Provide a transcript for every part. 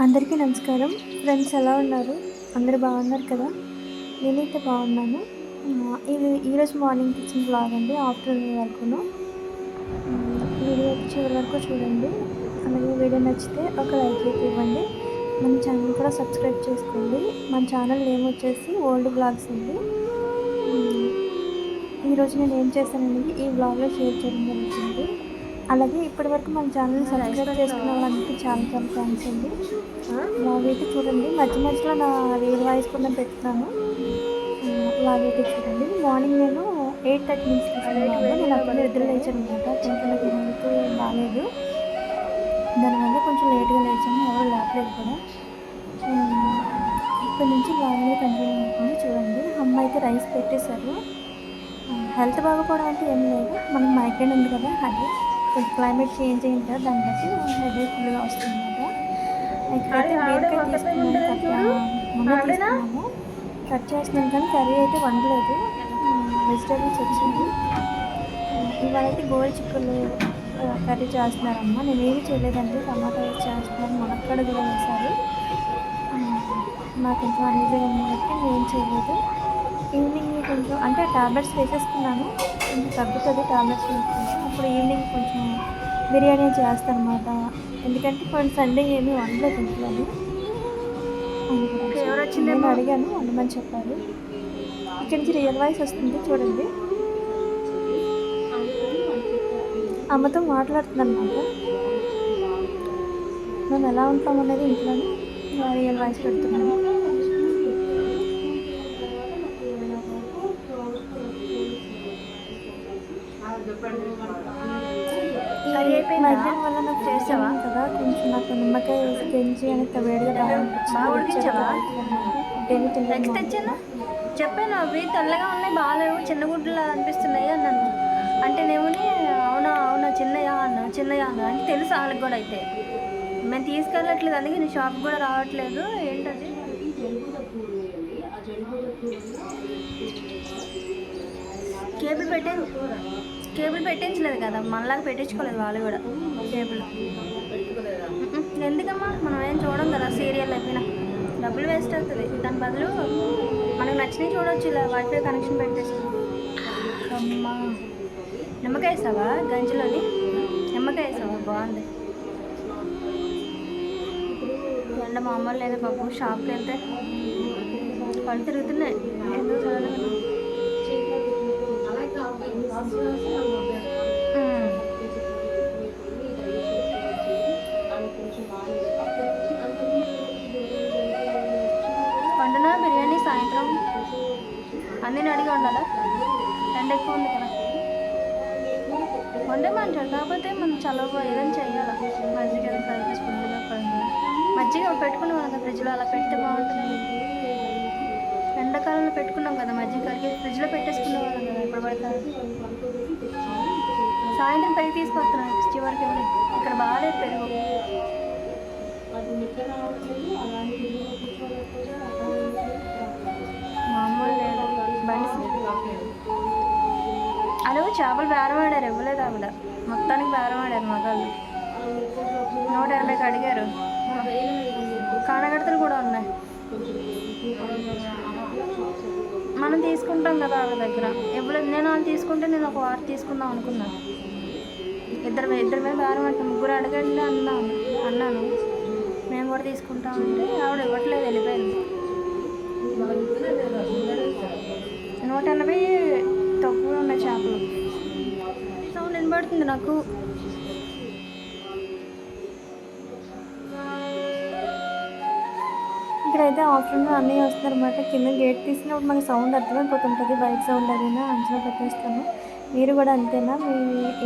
అందరికీ నమస్కారం. ఫ్రెండ్స్ ఎలా ఉన్నారు? అందరూ బాగున్నారు కదా! నేనైతే బాగున్నాను. ఇది ఈరోజు మార్నింగ్ ఇచ్చిన వ్లాగ్ అండి. ఆఫ్టర్‌నూన్ వరకును. వీడియో అయితే చివరి వరకు చూడండి. అలాగే వీడియో నచ్చితే ఒక లైక్ అయితే ఇవ్వండి. మన ఛానల్ కూడా సబ్స్క్రైబ్ చేసుకోండి. మన ఛానల్ నేమ్ వచ్చేసి ఓల్డ్ వ్లాగ్స్ అండి. ఈరోజు నేను ఏం చేశాననేది ఈ వ్లాగ్‌లో షేర్ చేయడం జరుగుతుంది. అలాగే ఇప్పటివరకు మన ఛానల్‌ని సబ్స్క్రైబ్ చేసుకున్న వాళ్ళందరికీ చాలా చాలా థ్యాంక్స్ అండి. వ్లాగ్ అయితే చూడండి. మధ్య మధ్యలో నా రియల్ వాయిస్ కూడా నేను పెడుతున్నాను. వ్లాగ్ అయితే చూడండి. మార్నింగ్ నేను 8:30 నుంచి తీసుకున్నాను. నేను అప్పుడు నిద్ర లేచాననమాట. కొంచెం నాకు హెల్త్ బాలేదు. దానివల్ల కొంచెం లేట్‌గా లేచాను. ఎవరు లేపలేదు కూడా. ఇప్పటి నుంచి వ్లాగ్ అనేది కంటిన్యూ అవుతుంది చూడండి. అమ్మ అయితే రైస్ పెట్టేశారు. హెల్త్ బాగోపోవడం అంటే ఏం లేదు. మనకి మైగ్రేన్ ఉంది కదా, అది కొంచెం క్లైమేట్ చేంజ్ అయింది కదా, దాన్ని బట్టి హెడేక్ ఫుల్గా వస్తుందన్నమాట. ఇక్కడైతే బీరకాయ తీసుకున్నాను, మొన్న తీసుకున్నాము. కట్ చేస్తున్నాను కానీ కర్రీ అయితే వండలేదు. వెజిటేబుల్స్ వచ్చింది. ఇవాళైతే గోరు చిక్కులు కర్రీ చేస్తున్నారమ్మ. నేనేమి చేయలేదండి. టమాటా వేసి చేస్తున్నాను. మునక్కాడ కూడా వేశారు. నాకు కొంచెం అన్నిజీగా ఉంది కాబట్టి నేను చేయలేదు. ఈవినింగ్ కొంచెం అంటే టాబ్లెట్స్ వేసేసుకున్నాను. కొంచెం తగ్గుతుంది టాబ్లెట్స్ వేసుకుంటే. అప్పుడు ఈవినింగ్ కొంచెం బిర్యానీ చేస్తాను అనమాట. ఎందుకంటే కొంచెం సండే ఏమీ వండలేదు ఇంట్లోని. నేను అడిగాను వండమని చెప్పారు. ఇక్కడి నుంచి రియల్ వాయిస్ వస్తుంది చూడండి. అమ్మతో మాట్లాడుతున్నాను అనమాట. మేము ఎలా ఉంటాం అనేది ఇంట్లోని రియల్ వాయిస్ పెడుతున్నాను. మైగ్రేన్ వల్ల నాకు చేసావా కదా, కొంచెం నాకు నిమ్మకాయ వేసి గెంజి అనేది వేడిగా నెక్స్ట్ తెచ్చాను చెప్పాను. అవి తెల్లగా ఉన్నాయి, బాగాలేవు, చిన్న గుడ్లు అనిపిస్తున్నాయి అన్నాను. అంటే నేముని అవునా అవునా చిన్నయా అన్నా అంటే తెలుసు వాళ్ళకి కూడా. అయితే మేము తీసుకెళ్ళట్లేదు, అందుకే నీ షాప్ కూడా రావట్లేదు. ఏంటది కేబుల్ పెట్టించలేదు కదా, మనలాగా పెట్టించుకోలేదు వాళ్ళు కూడా కేబుల్. ఎందుకమ్మా, మనం ఏం చూడం కదా సీరియల్ అయిపోయినా, డబ్బులు వేస్ట్ అవుతుంది. దాని బదులు మనకు నచ్చినవి చూడవచ్చు. ఇలా వైఫై కనెక్షన్ పెట్టేస్తాం. అమ్మా నిమ్మకాయ వేసావా గంజిలోని? నిమ్మకాయ వేసావా? బాగుంది. ఎండ మామూలు లేదా బాబు, షాప్కి వెళ్తే కళ్ళు తిరుగుతున్నాయి. ఎందుకు చదవలేదు? వండనా బిర్యానీ సాయంత్రం? అన్నీ అడిగి ఉండాలా? ఎండ ఎక్కువ ఉంది కదా. వండేమంటారు, కాకపోతే మనం చల్లవ ఏదైనా చెయ్యాలా. మజ్జిగ కలిపి స్పూన్గా పడింది. మజ్జిగ పెట్టుకున్నాం కదా ఫ్రిడ్జ్లో, అలా పెడితే బాగుంటుంది. ఎండాకాలంలో పెట్టుకున్నాం కదా మజ్జిగ కలిపి ఫ్రిడ్జ్లో పెట్టేసుకునే వాళ్ళం కదా ఎప్పుడు పడతారు. సాయంత్రం పెరుగు తీసుకొస్తున్నాను చివరికి వెళ్ళి. ఇక్కడ బాగాలేదు పెరుగు. మామూలు లేదు బండి. అలాగే చేపలు బేరం ఆడారు, ఇవ్వలేదు ఆవిడ. మొత్తానికి బేరం ఆడారు మగాళ్ళు. 180కి అడిగారు. కానగడతలు కూడా ఉన్నాయి. మనం తీసుకుంటాం కదా ఆవిడ దగ్గర, ఇవ్వలేదు. నేను వాళ్ళు తీసుకుంటే నేను ఒక వారం తీసుకుందాం అనుకున్నాను. ఇద్దరు మీద బేరం అంటే ముగ్గురు అడగండి అన్నాను. మేము కూడా తీసుకుంటామంటే ఆవిడ ఇవ్వట్లేదు, వెళ్ళిపోయింది. 180 తక్కువ ఉన్నాయి చేపలు. సౌండ్ వినబడుతుంది నాకు. ఇక్కడైతే ఆఫ్టర్నూన్ అన్నీ వస్తున్నారన్నమాట. కింద గేట్ తీసినప్పుడు మనకి సౌండ్ అర్థమైపోతుంటుంది. బయట సౌండ్ అదైనా అంచనా పెట్టేస్తాను. మీరు కూడా అంతేనా? మీ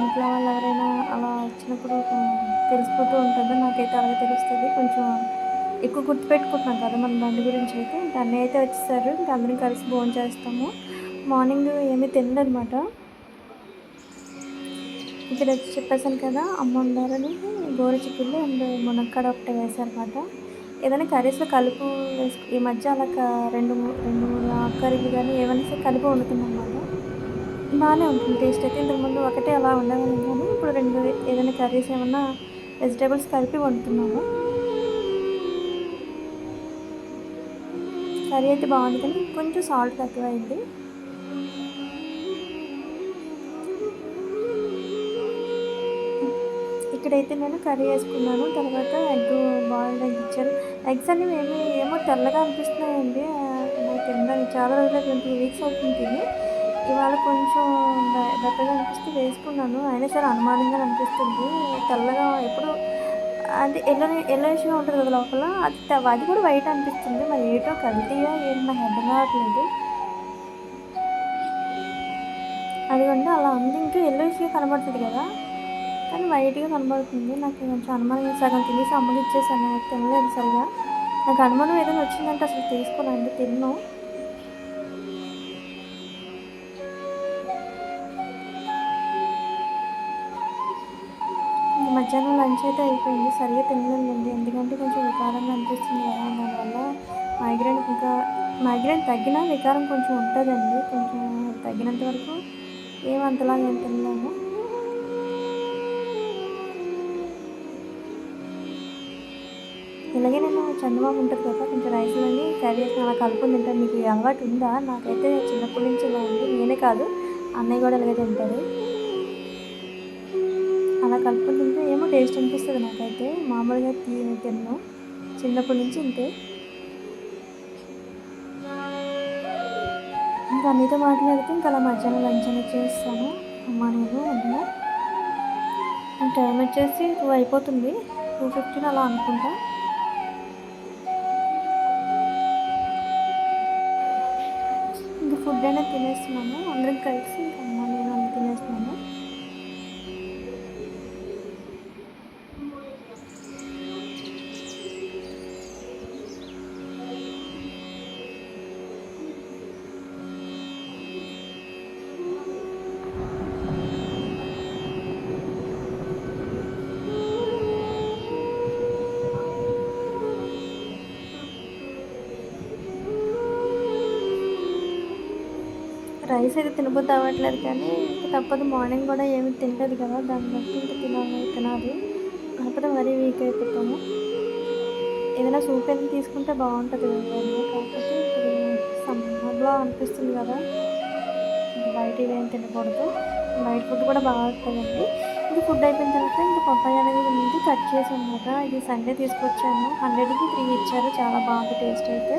ఇంట్లో వాళ్ళు ఎవరైనా అలా వచ్చినప్పుడు తెలిసిపోతూ ఉంటుందో? నాకైతే అలాగే తెలుస్తుంది. కొంచెం ఎక్కువ గుర్తుపెట్టుకుంటున్నాం కదా మన బండి గురించి. అయితే ఇంకా అన్నయ్య అయితే వచ్చేసారు. ఇంకా అందరం కలిసి భోజనం చేస్తాము. మార్నింగ్ ఏమీ తినలేదన్నమాట. ఇక్కడ వచ్చి చెప్పేసాను కదా, అమ్మ ఉండాలని గోరు చిక్కుళ్ళు అండ్ మునక్కాడ ఒకటి వేసారన్నమాట. ఏదైనా కర్రీస్లో కలుపు ఈ మధ్య అలా రెండు మూడు ఆకుకర్రీలు కానీ ఏమైనా సరే కలిపి వండుతున్నాం అన్నమాట. బాగానే ఉంటుంది టేస్ట్ అయితే. ఇంతకుముందు ఒకటే అలా ఉండేవాళ్ళం కానీ ఇప్పుడు రెండు ఏదైనా కర్రీస్ ఏమన్నా వెజిటేబుల్స్ కలిపి వండుతున్నాము. కర్రీ అయితే బాగుంది కానీ కొంచెం సాల్ట్ తక్కువైంది. ఇక్కడైతే నేను కర్రీ వేసుకున్నాను. తర్వాత బాయిల్డ్ ఎగ్ ఇచ్చారు. ఎగ్స్ అనేవి ఏమో తెల్లగా అనిపిస్తున్నాయండి. నాకు తినడానికి చాలా రోజులు 2 వీక్స్ అవుతుంది తిని. ఇవాళ కొంచెం బెట్టగా అనిపిస్తే వేసుకున్నాను. అయినా సరే అనుమానంగా అనిపిస్తుంది. తెల్లగా ఎప్పుడు అంటే యెల్లోయిష్‌గా ఉంటది కదా లోపల. అది కూడా వైట్ అనిపిస్తుంది. మరి ఏటో కల్తీయా ఏంటి నాకు అర్థం కావట్లేదు. అదిగోండి అలా ఉంది. ఇంకా యెల్లోయిష్‌గా కనబడుతది కదా! కానీ వైట్‌గా కనబడుతుంది. నాకు కొంచెం అనుమానం సగం తినేసి అమ్మకి ఇచ్చేసాను. తినలేదు సరిగ్గా. నాకు అనుమానం ఏదైనా వచ్చిందంటే అసలు తీసుకోనండి. తినను. ఇంక మధ్యాహ్నం లంచ్ అయితే అయిపోయింది. సరిగ్గా తినలేదండి. ఎందుకంటే కొంచెం వికారంగా అనిపిస్తుంది కదా! దానివల్ల మైగ్రేన్ తగ్గినా వికారం కొంచెం ఉంటదండి. కొంచెం తగ్గినంత వరకు అంతలాగా ఏం తినలేము. ఇలాగే నేను చందమామ ఉంటది కదా! కొంచెం రైస్‌లోని కర్రీ వేసి అలా కలుపుకొని తింటాను. మీకు ఈ అలవాటు ఉందా? నాకైతే చిన్నప్పటి నుంచి ఇలా ఉంది. నేనే కాదు అన్నయ్య కూడా ఇలాగే తింటాడు. అలా కలుపుకొని తింటే ఏమో టేస్ట్ అనిపిస్తది నాకైతే. మామూలుగా తినను. చిన్నప్పటి నుంచి ఇంతే. ఇంకా అన్నయ్యతో మాట్లాడితే ఇంకా అలా మధ్యాహ్నం లంచ్ అనేది చేస్తాను. అమ్మ నేను వదిన. టైం వచ్చేసి 2 అయిపోతుంది. 2:15 అలా అనుకుంటా. ఇంక ఫుడ్ అనేది తినేస్తున్నాము. అందరం కలిసి ఇంక అమ్మ నేను అన్నీ తినేస్తున్నాము. రైస్ అయితే తినబుద్ధి అవ్వట్లేదు కానీ ఇంక తప్పదు. మార్నింగ్ కూడా ఏమి తినలేదు కదా! దాన్ని బట్టి ఇంక తినాలి. కాకపోతే మరీ వీక్ అయిపోతాము. ఏదైనా సూప్ ఏదైనా తీసుకుంటే బాగుంటుంది కదండీ. కాకపోతే ఇప్పుడు సమ్మర్‌లో అనిపిస్తుంది కదా! ఇంక బయట ఏం తినకూడదు. బయట ఫుడ్ కూడా బాగోట్లేదండి. ఇంక ఫుడ్ అయిపోయిన తర్వాత ఇంక పప్పాయ అనేది ఉంది కట్ చేశానమాట. ఇది సండే తీసుకొచ్చాను. 100కి 3 ఇచ్చారు. చాలా బాగుంది టేస్ట్ అయితే.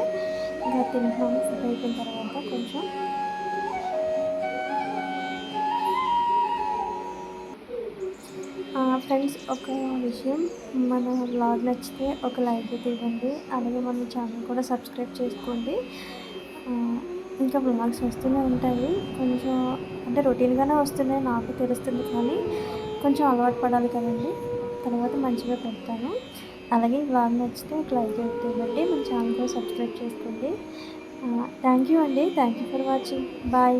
ఇంకా తింటున్నాము ఫుడ్ అయిపోయిన తర్వాత కొంచెం. ఫ్రెండ్స్ ఒక విషయం, మన వ్లాగ్ నచ్చితే ఒక లైక్ అయితే ఇవ్వండి. అలాగే మన ఛానల్ కూడా సబ్స్క్రైబ్ చేసుకోండి. ఇంకా వ్లాగ్స్ వస్తూనే ఉంటాయి. కొంచెం అంటే రొటీన్‌గానే వస్తున్నాయి నాకు తెలుస్తుంది కానీ కొంచెం అలవాటు పడాలి కదండీ. తర్వాత మంచిగా పెడతాను. అలాగే వ్లాగ్ నచ్చితే ఒక లైక్ అయితే ఇవ్వండి. మన ఛానల్ కూడా సబ్స్క్రైబ్ చేసుకోండి. థ్యాంక్ యూ అండి. Thank you for watching. Bye.